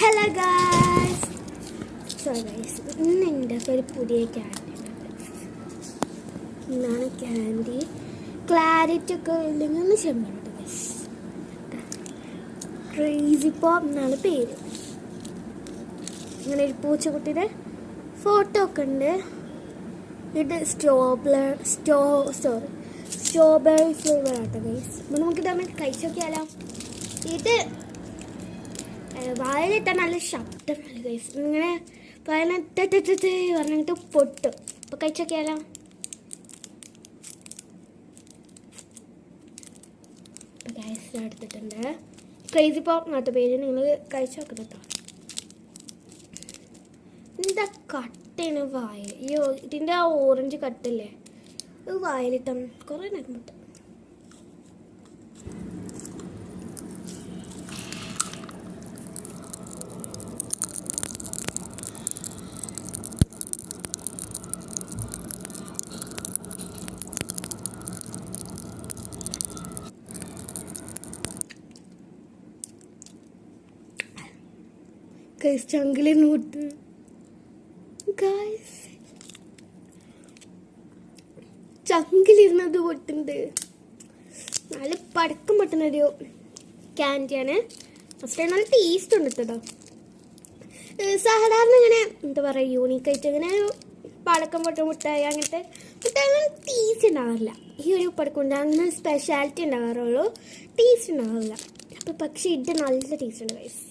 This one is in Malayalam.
ഹലോ ഗായ്സ്, ഇന്ന് എൻ്റെ ഒരു പുതിയ ക്യാൻഡി ഇന്നാണ് ക്യാൻഡി ക്ലാരിറ്റി ഒക്കെ ഇല്ലെങ്കിൽ ചെമ്മുണ്ട് ഗൈസ്. ക്രേസി പോപ്പ് എന്നാണ് പേര്. ഇങ്ങനെ ഒരു പൂച്ചക്കുട്ടിയുടെ ഫോട്ടോ ഒക്കെ ഉണ്ട്. ഇത് സ്ട്രോബെറി ഫ്ലേവർ ആട്ടോ ഗൈസ്. അപ്പോൾ നമുക്കിത് നമ്മൾ കഴിച്ച് നോക്കിയാലോ. ഇത് വായിലിട്ടാൽ നല്ല ശബ്ദമാണ് ഗൈസ്. ഇങ്ങനെ വായിലിട്ട് പറഞ്ഞിട്ട് പൊട്ടും. അപ്പോൾ കഴിച്ച് നോക്കിയാലോ. അപ്പോൾ ഗൈസ് എടുത്തിട്ടുണ്ട്. ക്രേസി പോപ്പ് എന്നാത്ത പേര്. നിങ്ങൾ കഴിച്ച് നോക്കണം. എന്താ കട്ടാണ് വായ. ഇതിൻ്റെ ആ ഓറഞ്ച് കട്ടല്ലേ, അത് വായിലിട്ടാൽ കുറേ നേരം പൊട്ടും. ഗൈസ് ചങ്കിലിരുന്ന് പൊട്ട്. ഗൈസ് ചങ്കിലിരുന്നത് പൊട്ടുണ്ട്. നല്ല പടക്കം പൊട്ടുന്നൊരു ക്യാൻഡിയാണ്. ഫസ്റ്റ് നല്ല ടേസ്റ്റ് ഉണ്ട് കേട്ടോ. സാധാരണ ഇങ്ങനെ എന്താ പറയുക, യൂണീക്കായിട്ട് ഇങ്ങനെ പടക്കം പൊട്ട മുട്ടായി അങ്ങനത്തെ മുട്ടായി ടേസ്റ്റ് ഉണ്ടാകാറില്ല. ഈ ഒരു പടക്കം ഉണ്ടാകുന്ന സ്പെഷ്യാലിറ്റി ഉണ്ടാകാറുള്ളൂ, ടേസ്റ്റ് ഉണ്ടാകാറില്ല. അപ്പോൾ പക്ഷേ ഇത് നല്ല ടേസ്റ്റ് ഉണ്ട് ഗൈസ്.